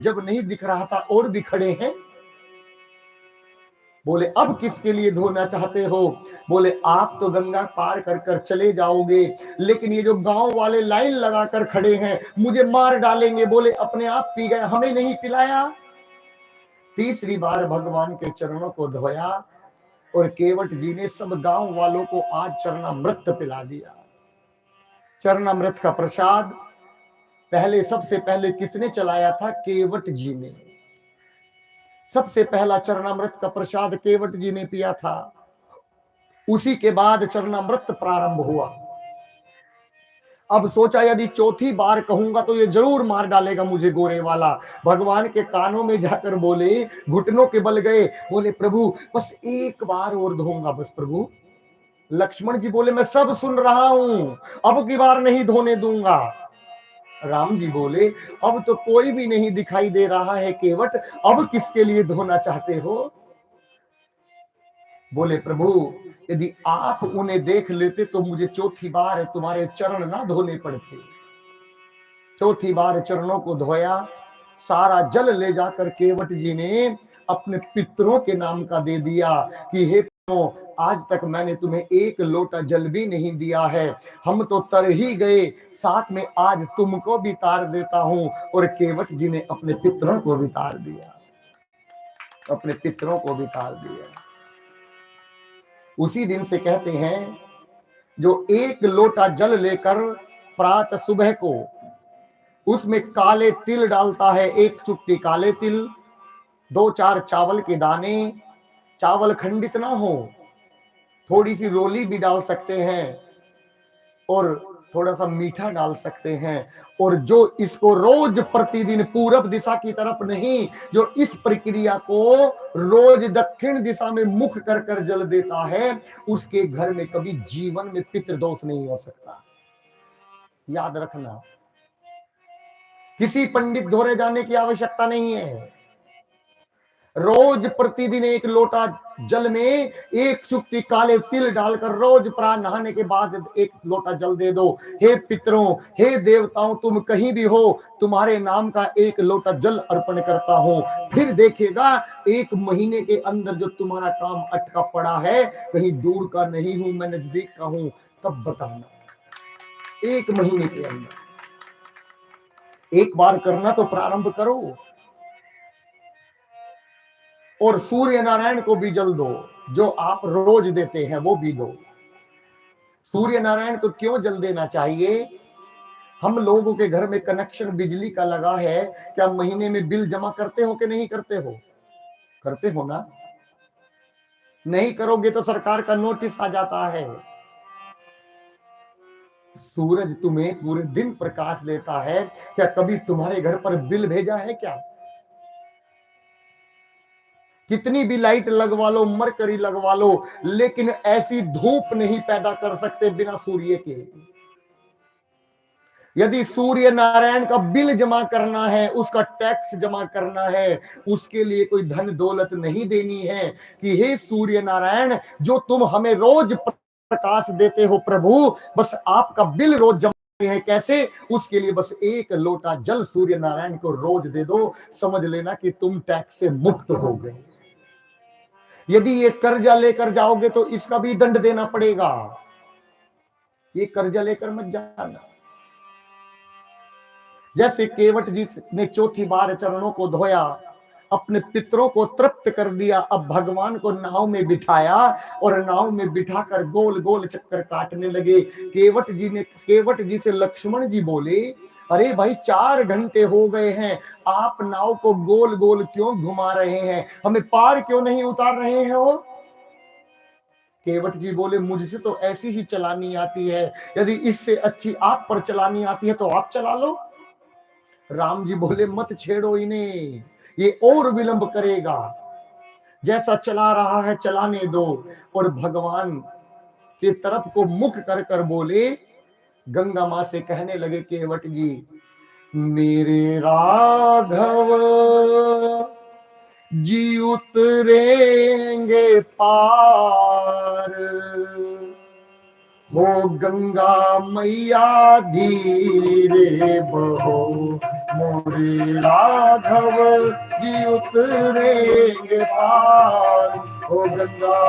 जब नहीं दिख रहा था और भी खड़े हैं। बोले अब किसके लिए धोना चाहते हो? बोले आप तो गंगा पार कर कर चले जाओगे, लेकिन ये जो गांव वाले लाइन लगाकर खड़े हैं मुझे मार डालेंगे। बोले अपने आप पी गए, हमें नहीं पिलाया। तीसरी बार भगवान के चरणों को धोया और केवट जी ने सब गांव वालों को आज चरणामृत पिला दिया। चरणामृत का प्रसाद पहले सबसे पहले किसने चलाया था? केवट जी ने। सबसे पहला चरणामृत का प्रसाद केवट जी ने पिया था। उसी के बाद चरणामृत प्रारंभ हुआ। अब सोचा यदि चौथी बार कहूंगा तो ये जरूर मार डालेगा मुझे गोरे वाला। भगवान के कानों में जाकर बोले, घुटनों के बल गए, बोले प्रभु बस एक बार और धोऊंगा बस प्रभु। लक्ष्मण जी बोले मैं सब सुन रहा हूं, अब की बार नहीं धोने दूंगा। राम जी बोले अब तो कोई भी नहीं दिखाई दे रहा है केवट, अब किसके लिए धोना चाहते हो? बोले प्रभु यदि आप उन्हें देख लेते तो मुझे चौथी बार तुम्हारे चरण ना धोने पड़ते। चौथी बार चरणों को धोया, सारा जल ले जाकर केवट जी ने अपने पितरों के नाम का दे दिया कि हे पितरों, आज तक मैंने तुम्हें एक लोटा जल भी नहीं दिया है, हम तो तर ही गए, साथ में आज तुमको भी तार देता हूं। और केवट जी ने अपने पितरों को भी तार दिया, अपने पितरों को भी तार दिया। उसी दिन से कहते हैं जो एक लोटा जल लेकर प्रातः सुबह को उसमें काले तिल डालता है, एक चुटकी काले तिल, 2-4 चावल के दाने, चावल खंडित ना हो, थोड़ी सी रोली भी डाल सकते हैं और थोड़ा सा मीठा डाल सकते हैं। और जो इसको रोज प्रतिदिन पूरब दिशा की तरफ नहीं, जो इस प्रक्रिया को रोज दक्षिण दिशा में मुख कर कर जल देता है, उसके घर में कभी जीवन में पितृदोष नहीं हो सकता। याद रखना, किसी पंडित धोरे जाने की आवश्यकता नहीं है। रोज प्रतिदिन एक लोटा जल में एक चुटकी काले तिल डालकर रोज प्राण नहाने के बाद एक लोटा जल दे दो। हे पितरों, हे देवताओं, तुम कहीं भी हो, तुम्हारे नाम का एक लोटा जल अर्पण करता हूं। फिर देखिएगा 1 महीने के अंदर जो तुम्हारा काम अटका पड़ा है, कहीं दूर का नहीं हूं, मैं नजदीक का हूं, तब बताना। 1 महीने के अंदर एक बार करना तो प्रारंभ करो। और सूर्य नारायण को भी जल दो, जो आप रोज देते हैं वो भी दो। सूर्य नारायण को क्यों जल देना चाहिए? हम लोगों के घर में कनेक्शन बिजली का लगा है, क्या महीने में बिल जमा करते हो कि नहीं करते हो? करते हो ना? नहीं करोगे तो सरकार का नोटिस आ जाता है। सूरज तुम्हें पूरे दिन प्रकाश देता है, क्या कभी तुम्हारे घर पर बिल भेजा है क्या? कितनी भी लाइट लगवा लो, मरकरी लगवा लो, लेकिन ऐसी धूप नहीं पैदा कर सकते बिना सूर्य के। यदि सूर्य नारायण का बिल जमा करना है, उसका टैक्स जमा करना है, उसके लिए कोई धन दौलत नहीं देनी है कि हे सूर्य नारायण, जो तुम हमें रोज प्रकाश देते हो प्रभु, बस आपका बिल रोज जमा है। कैसे? उसके लिए बस एक लोटा जल सूर्य नारायण को रोज दे दो, समझ लेना कि तुम टैक्स से मुक्त हो गए। यदि ये कर्जा लेकर जाओगे तो इसका भी दंड देना पड़ेगा। ये कर्जा लेकर मत जाना। जैसे केवट जी ने चौथी बार चरणों को धोया, अपने पितरों को तृप्त कर दिया, अब भगवान को नाव में बिठाया और नाव में बिठाकर गोल गोल चक्कर काटने लगे। केवट जी से लक्ष्मण जी बोले, अरे भाई 4 घंटे हो गए हैं, आप नाव को गोल गोल क्यों घुमा रहे हैं, हमें पार क्यों नहीं उतार रहे हैं? वो केवट जी बोले, मुझसे तो ऐसी ही चलानी आती है, यदि इससे अच्छी आप पर चलानी आती है तो आप चला लो। राम जी बोले, मत छेड़ो इन्हें, ये और विलंब करेगा, जैसा चला रहा है चलाने दो। और भगवान की तरफ को मुख कर कर बोले, गंगा मां से कहने लगे, केवट जी, मेरे राघव जी उतरेंगे पार, हो गंगा मैया धीरे बहो, मोरे राघव जी उतरेंगे पार, ओ गंगा